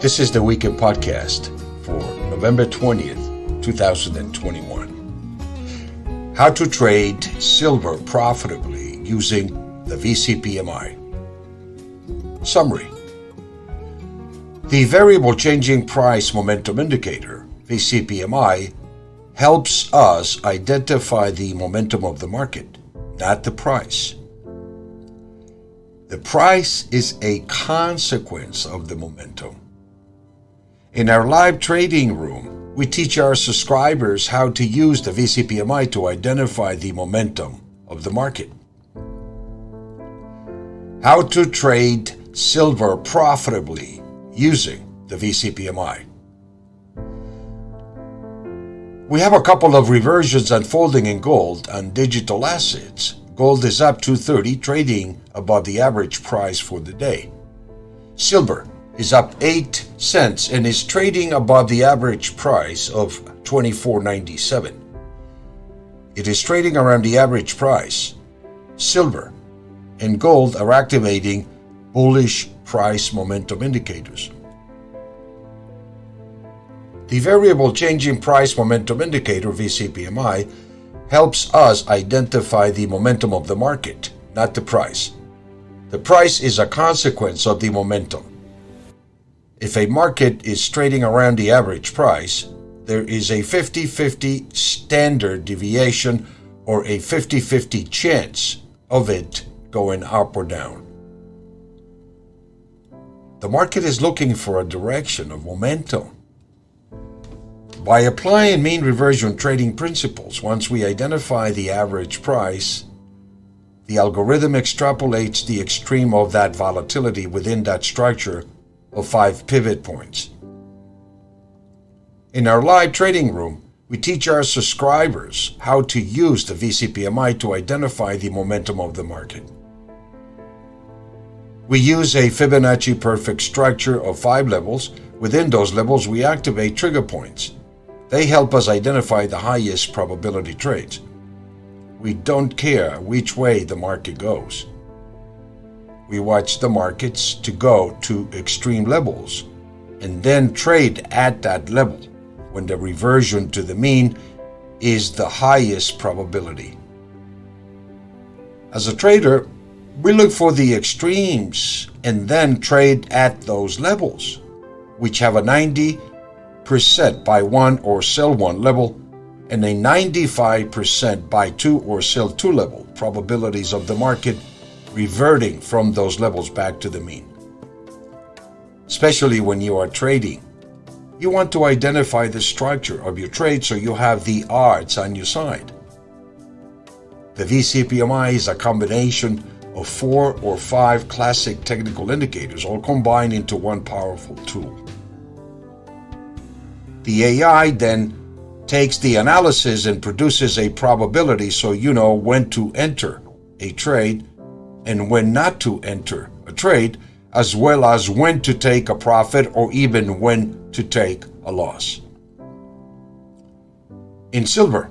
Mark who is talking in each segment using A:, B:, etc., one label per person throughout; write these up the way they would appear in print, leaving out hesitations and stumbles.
A: This is the Weekend Podcast for November 20th, 2021. How to trade silver profitably using the VC PMI. Summary. The Variable Changing Price Momentum Indicator, VC PMI, helps us identify the momentum of the market, not the price. The price is a consequence of the momentum. In our live trading room, we teach our subscribers how to use the VC PMI to identify the momentum of the market. How to trade silver profitably using the VC PMI. We have a couple of reversions unfolding in gold and digital assets. Gold is up 230, trading above the average price for the day. Silver is up 8 cents and is trading above the average price of $24.97. It is trading around the average price. Silver and gold are activating bullish price momentum indicators. The Variable Changing Price Momentum Indicator, VC PMI, helps us identify the momentum of the market, not the price. The price is a consequence of the momentum. If a market is trading around the average price, there is a 50-50 standard deviation or a 50-50 chance of it going up or down. The market is looking for a direction of momentum. By applying mean reversion trading principles, once we identify the average price, the algorithm extrapolates the extreme of that volatility within that structure of 5 pivot points. In our live trading room, we teach our subscribers how to use the VC PMI to identify the momentum of the market. We use a Fibonacci perfect structure of 5 levels. Within those levels, we activate trigger points. They help us identify the highest probability trades. We don't care which way the market goes. We watch the markets to go to extreme levels and then trade at that level when the reversion to the mean is the highest probability. As a trader, we look for the extremes and then trade at those levels, which have a 90% buy one or sell one level and a 95% buy two or sell two level probabilities of the market reverting from those levels back to the mean. Especially when you are trading, you want to identify the structure of your trade so you have the odds on your side. The VC PMI is a combination of 4 or 5 classic technical indicators, all combined into one powerful tool. The AI then takes the analysis and produces a probability so you know when to enter a trade and when not to enter a trade, as well as when to take a profit or even when to take a loss. In silver,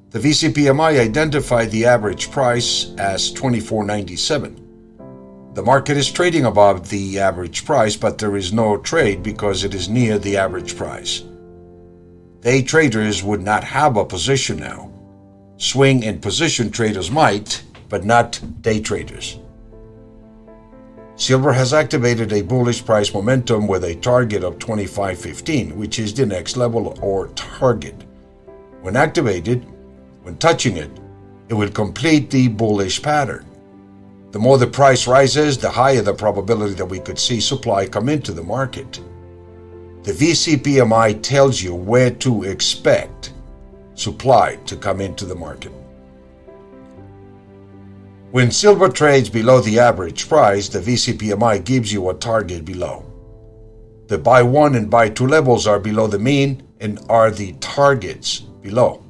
A: the VC PMI identified the average price as $24.97. The market is trading above the average price, but there is no trade because it is near the average price. Day traders would not have a position now. Swing and position traders might, but not day traders. Silver has activated a bullish price momentum with a target of 25.15, which is the next level or target. When activated, when touching it, it will complete the bullish pattern. The more the price rises, the higher the probability that we could see supply come into the market. The VC PMI tells you where to expect supply to come into the market. When silver trades below the average price, the VC PMI gives you a target below. The buy one and buy two levels are below the mean and are the targets below.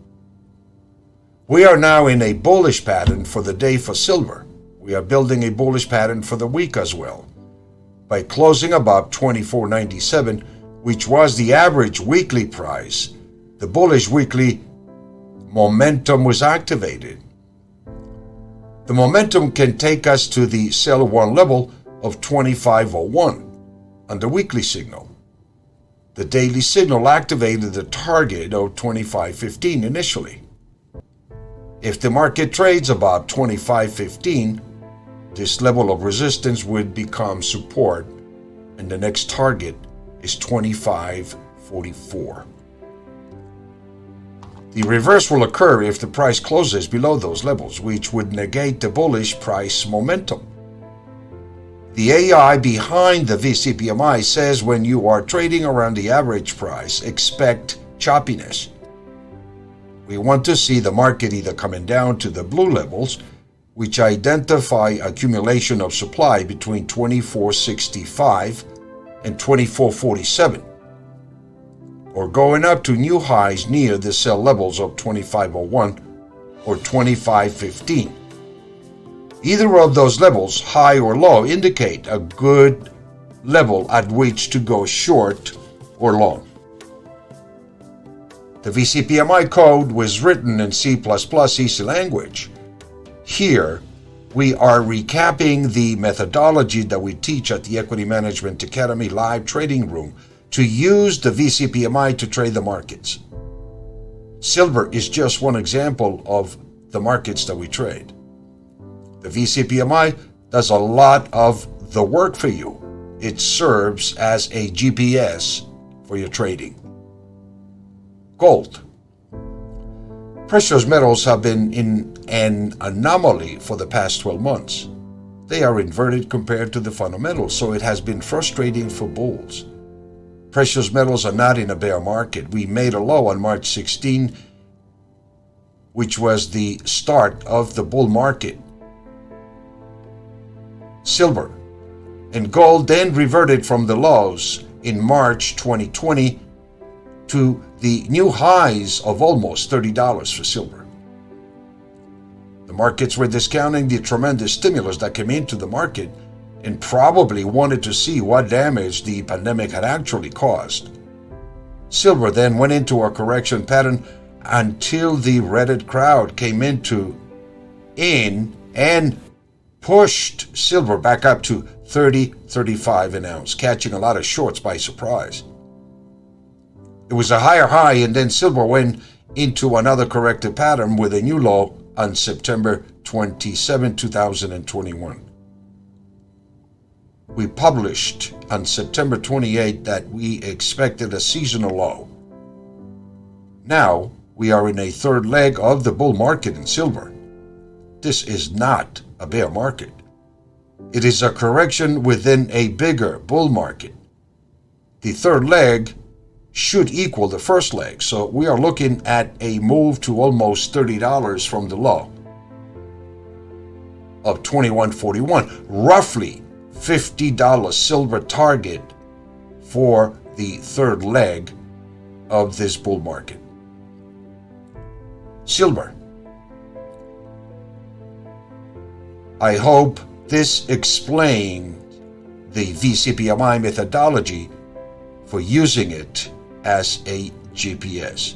A: We are now in a bullish pattern for the day for silver. We are building a bullish pattern for the week as well. By closing above $24.97, which was the average weekly price, the bullish weekly momentum was activated. The momentum can take us to the sell one level of 25.01 on the weekly signal. The daily signal activated the target of 25.15 initially. If the market trades about 25.15, this level of resistance would become support, and the next target is 25.44. The reverse will occur if the price closes below those levels, which would negate the bullish price momentum. The AI behind the VCPMI says when you are trading around the average price, expect choppiness. We want to see the market either coming down to the blue levels, which identify accumulation of supply between 24.65 and 24.47, or going up to new highs near the sell levels of 25.01 or 25.15. Either of those levels, high or low, indicate a good level at which to go short or long. The VCPMI code was written in C++ easy language. Here, we are recapping the methodology that we teach at the Equity Management Academy live trading room to use the VCPMI to trade the markets. Silver is just one example of the markets that we trade. The VCPMI does a lot of the work for you. It serves as a GPS for your trading. Gold. Precious metals have been in an anomaly for the past 12 months. They are inverted compared to the fundamentals, so it has been frustrating for bulls. Precious metals are not in a bear market. We made a low on March 16, which was the start of the bull market. Silver and gold then reverted from the lows in March 2020 to the new highs of almost $30 for silver. The markets were discounting the tremendous stimulus that came into the market and probably wanted to see what damage the pandemic had actually caused. Silver then went into a correction pattern until the Reddit crowd came in and pushed silver back up to $30-35 an ounce, catching a lot of shorts by surprise. It was a higher high, and then silver went into another corrective pattern with a new low on September 27, 2021. We published on September 28 that we expected a seasonal low. Now we are in a third leg of the bull market in silver. This is not a bear market. It is a correction within a bigger bull market. The third leg should equal the first leg, so we are looking at a move to almost $30 from the low of $21.41, roughly $50 silver target for the third leg of this bull market. Silver. I hope this explains the VCPMI methodology for using it as a GPS.